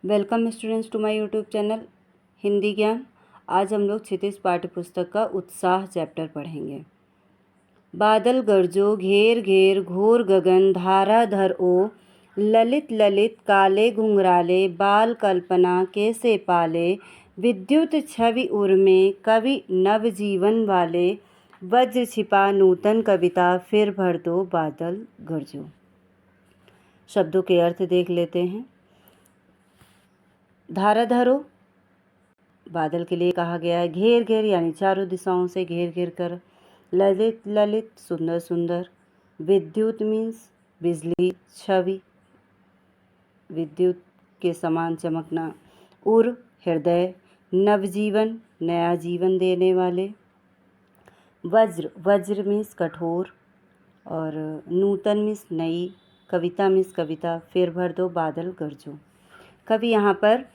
Welcome students to my YouTube channel Hindi Gyan. आज हम लोग क्षितिज पाठ्य पुस्तक का उत्साह चैप्टर पढ़ेंगे। बादल गरजो घेर घेर घोर गगन धाराधर ओ, ललित ललित काले घुंघराले बाल कल्पना कैसे पाले, विद्युत छवि उर्मे कवि नव जीवन वाले, वज्र छिपा नूतन कविता फिर भर दो बादल गरजो। शब्दों के अर्थ देख लेते हैं। धाराधरो बादल के लिए कहा गया है। घेर घेर यानी चारों दिशाओं से घेर घेर कर। ललित ललित सुंदर सुंदर। विद्युत मीन्स बिजली, छवि विद्युत के समान चमकना। उर हृदय, नवजीवन नया जीवन देने वाले। वज्र वज्र मीन्स कठोर और नूतन मीन्स नई। कविता मीन्स कविता। फिर भर दो बादल गरजो। कवि यहाँ पर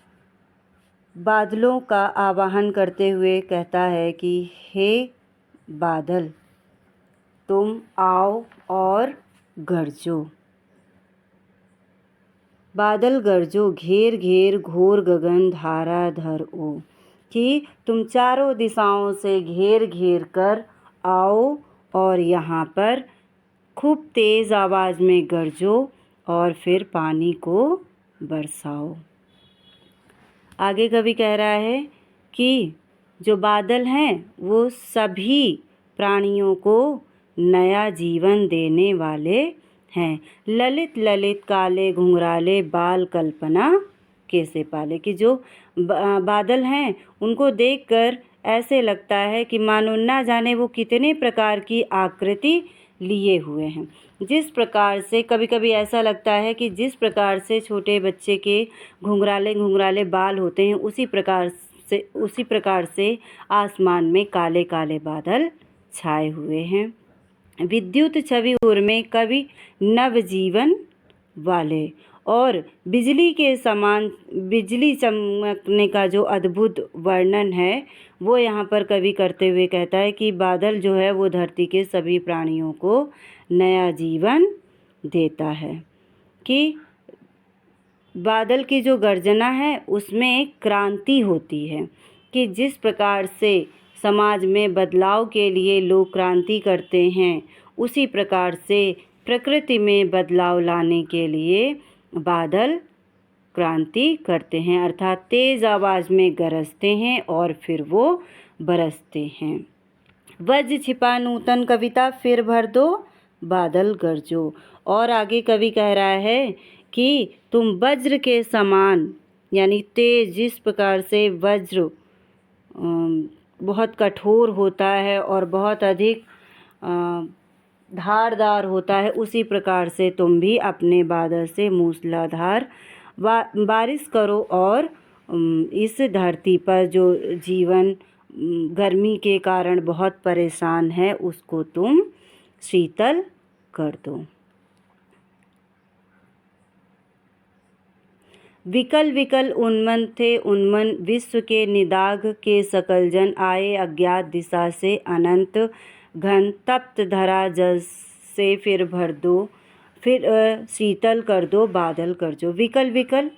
बादलों का आवाहन करते हुए कहता है कि हे बादल, तुम आओ और गरजो। बादल गरजो घेर घेर घोर गगन धाराधर ओ, कि तुम चारों दिशाओं से घेर घेर कर आओ और यहाँ पर खूब तेज़ आवाज़ में गरजो और फिर पानी को बरसाओ। आगे कवि कह रहा है कि जो बादल हैं वो सभी प्राणियों को नया जीवन देने वाले हैं। ललित ललित काले घुंघराले बाल कल्पना कैसे पाले, कि जो बादल हैं उनको देखकर ऐसे लगता है कि मानो ना जाने वो कितने प्रकार की आकृति लिए हुए हैं। जिस प्रकार से कभी कभी ऐसा लगता है कि जिस प्रकार से छोटे बच्चे के घुंघराले घुंघराले बाल होते हैं उसी प्रकार से आसमान में काले काले बादल छाए हुए हैं। विद्युत छवि उर्मे कवि नवजीवन वाले, और बिजली के समान बिजली चमकने का जो अद्भुत वर्णन है वो यहाँ पर कवि करते हुए कहता है कि बादल जो है वो धरती के सभी प्राणियों को नया जीवन देता है। कि बादल की जो गर्जना है उसमें एक क्रांति होती है, कि जिस प्रकार से समाज में बदलाव के लिए लोग क्रांति करते हैं उसी प्रकार से प्रकृति में बदलाव लाने के लिए बादल क्रांति करते हैं, अर्थात तेज़ आवाज़ में गरजते हैं और फिर वो बरसते हैं। वज्र छिपा नूतन कविता फिर भर दो बादल गरजो। और आगे कवि कह रहा है कि तुम वज्र के समान यानी तेज, जिस प्रकार से वज्र बहुत कठोर होता है और बहुत अधिक धारदार होता है, उसी प्रकार से तुम भी अपने बादल से मूसलाधार बारिश करो और इस धरती पर जो जीवन गर्मी के कारण बहुत परेशान है उसको तुम शीतल कर दो। विकल विकल उन्मन थे उन्मन विश्व के निदाघ के सकल जन, आए अज्ञात दिशा से अनंत घन, तप्त धरा जल से फिर भर दो फिर शीतल कर दो बादल कर जो। विकल विकल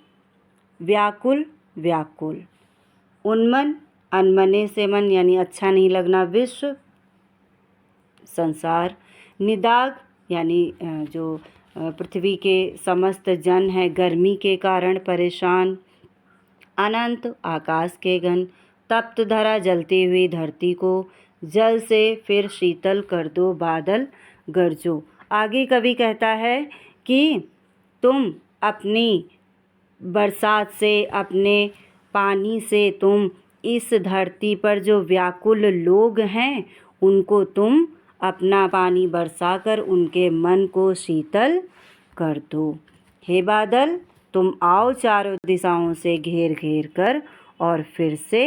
व्याकुल व्याकुल, उन्मन अनमने से मन यानी अच्छा नहीं लगना, विश्व संसार, निदाघ यानी जो पृथ्वी के समस्त जन हैं गर्मी के कारण परेशान, अनंत आकाश के घन, तप्त धरा जलती हुई धरती को, जल से फिर शीतल कर दो बादल गरजो। आगे कवि कहता है कि तुम अपनी बरसात से, अपने पानी से तुम इस धरती पर जो व्याकुल लोग हैं उनको तुम अपना पानी बरसाकर उनके मन को शीतल कर दो। हे बादल, तुम आओ चारों दिशाओं से घेर घेर कर और फिर से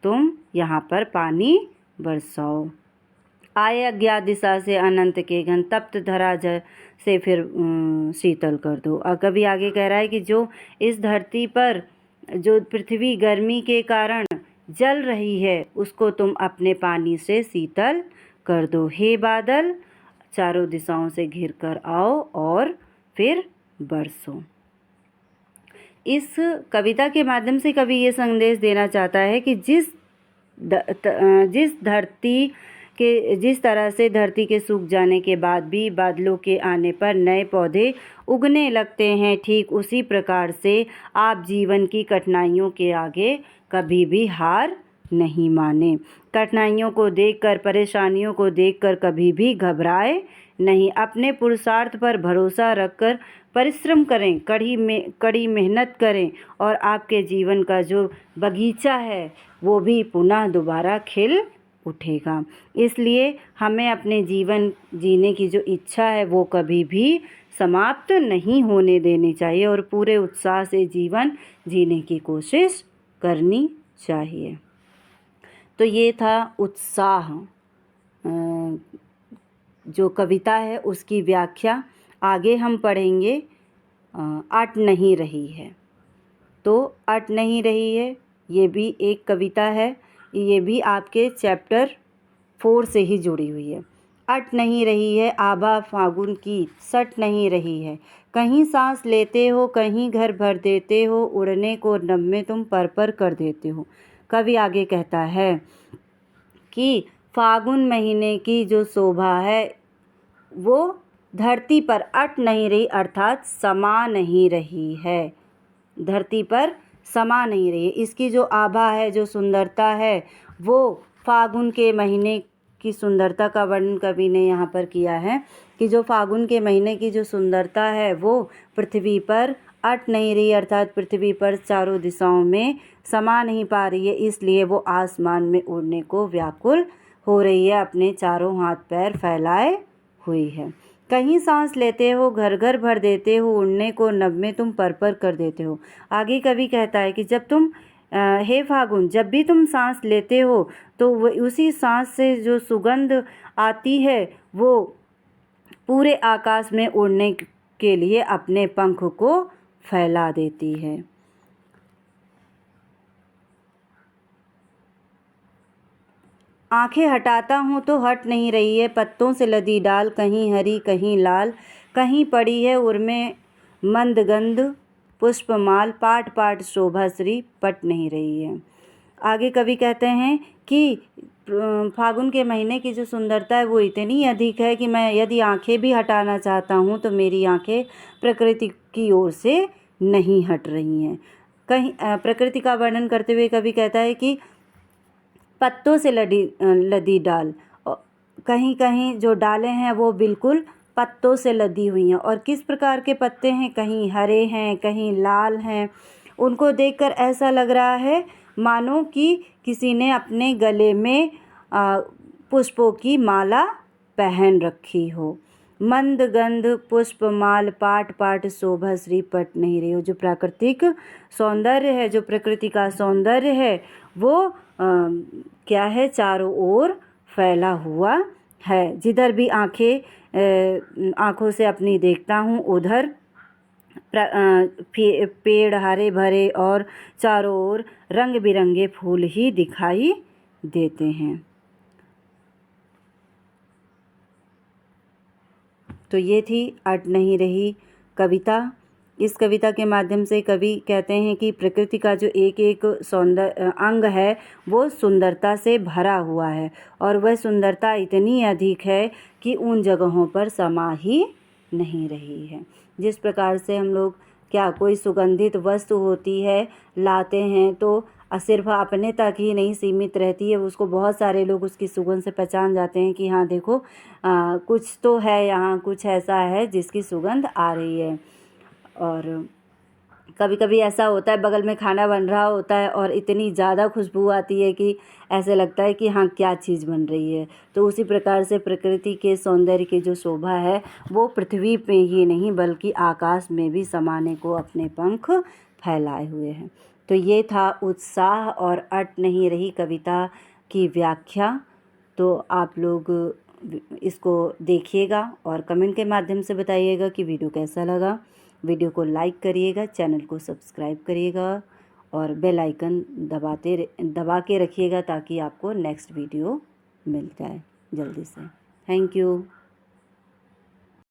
तुम यहाँ पर पानी बरसाओ। आए अज्ञात दिशा से अनंत के घन, तप्त धरा से फिर शीतल कर दो। और कभी आगे कह रहा है कि जो इस धरती पर जो पृथ्वी गर्मी के कारण जल रही है उसको तुम अपने पानी से शीतल कर दो। हे बादल, चारों दिशाओं से घिर कर आओ और फिर बरसो। इस कविता के माध्यम से कवि ये संदेश देना चाहता है कि जिस तरह से धरती के सूख जाने के बाद भी बादलों के आने पर नए पौधे उगने लगते हैं, ठीक उसी प्रकार से आप जीवन की कठिनाइयों के आगे कभी भी हार नहीं माने। कठिनाइयों को देखकर, परेशानियों को देखकर कभी भी घबराए नहीं। अपने पुरुषार्थ पर भरोसा रखकर परिश्रम करें, कड़ी मेहनत करें और आपके जीवन का जो बगीचा है वो भी पुनः दोबारा खिल उठेगा। इसलिए हमें अपने जीवन जीने की जो इच्छा है वो कभी भी समाप्त नहीं होने देनी चाहिए और पूरे उत्साह से जीवन जीने की कोशिश करनी चाहिए। तो ये था उत्साह जो कविता है उसकी व्याख्या। आगे हम पढ़ेंगे अट नहीं रही है। तो अट नहीं रही है ये भी एक कविता है, ये भी आपके चैप्टर 4 से ही जुड़ी हुई है। अट नहीं रही है आभा फागुन की, सट नहीं रही है। कहीं सांस लेते हो, कहीं घर भर देते हो, उड़ने को नभ में तुम पर कर देते हो। कवि आगे कहता है कि फागुन महीने की जो शोभा है वो धरती पर अट नहीं रही, अर्थात समा नहीं रही है। धरती पर समा नहीं रही है। इसकी जो आभा है, जो सुंदरता है, वो फागुन के महीने की सुंदरता का वर्णन कवि ने यहाँ पर किया है कि जो फागुन के महीने की जो सुंदरता है वो पृथ्वी पर अट नहीं रही, अर्थात पृथ्वी पर चारों दिशाओं में समा नहीं पा रही है। इसलिए वो आसमान में उड़ने को व्याकुल हो रही है, अपने चारों हाथ पैर फैलाए हुई है। कहीं सांस लेते हो, घर घर भर देते हो, उड़ने को नभ में तुम पर कर देते हो। आगे कवि कहता है कि जब तुम हे फागुन, जब भी तुम सांस लेते हो तो उसी सांस से जो सुगंध आती है वो पूरे आकाश में उड़ने के लिए अपने पंख को फैला देती है। आंखें हटाता हूँ तो हट नहीं रही है, पत्तों से लदी डाल, कहीं हरी कहीं लाल, कहीं पड़ी है उर्मे मंदगंध पुष्पमाल, पाट पाट शोभा श्री पट नहीं रही है। आगे कवि कहते हैं कि फागुन के महीने की जो सुंदरता है वो इतनी अधिक है कि मैं यदि आंखें भी हटाना चाहता हूँ तो मेरी आंखें प्रकृति की ओर से नहीं हट रही हैं। कहीं प्रकृति का वर्णन करते हुए कवि कहता है कि पत्तों से लदी डाल, कहीं कहीं जो डालें हैं वो बिल्कुल पत्तों से लदी हुई हैं। और किस प्रकार के पत्ते हैं, कहीं हरे हैं, कहीं लाल हैं। उनको देखकर ऐसा लग रहा है मानो कि किसी ने अपने गले में पुष्पों की माला पहन रखी हो। मंद गंध पुष्पमाल, पाट पाट शोभा श्री पट नहीं रही हो। जो प्राकृतिक सौंदर्य है, जो प्रकृति का सौंदर्य है वो क्या है, चारों ओर फैला हुआ है। जिधर भी आँखों से अपनी देखता हूँ उधर पेड़ हरे भरे और चारों ओर रंग बिरंगे फूल ही दिखाई देते हैं। तो ये थी अट नहीं रही कविता। इस कविता के माध्यम से कवि कहते हैं कि प्रकृति का जो एक एक अंग है वो सुंदरता से भरा हुआ है और वह सुंदरता इतनी अधिक है कि उन जगहों पर समा ही नहीं रही है। जिस प्रकार से हम लोग कोई सुगंधित वस्तु होती है लाते हैं तो सिर्फ अपने तक ही नहीं सीमित रहती है, उसको बहुत सारे लोग उसकी सुगंध से पहचान जाते हैं कि हाँ देखो कुछ तो है यहाँ, कुछ ऐसा है जिसकी सुगंध आ रही है। और कभी कभी ऐसा होता है बगल में खाना बन रहा होता है और इतनी ज़्यादा खुशबू आती है कि ऐसे लगता है कि हाँ क्या चीज़ बन रही है। तो उसी प्रकार से प्रकृति के सौंदर्य की जो शोभा है वो पृथ्वी पे ही नहीं बल्कि आकाश में भी समाने को अपने पंख फैलाए हुए हैं। तो ये था उत्साह और अट नहीं रही कविता की व्याख्या। तो आप लोग इसको देखिएगा और कमेंट के माध्यम से बताइएगा कि वीडियो कैसा लगा। वीडियो को लाइक करिएगा, चैनल को सब्सक्राइब करिएगा और बेल आइकन दबा के रखिएगा ताकि आपको नेक्स्ट वीडियो मिल जाए जल्दी से। Thank you.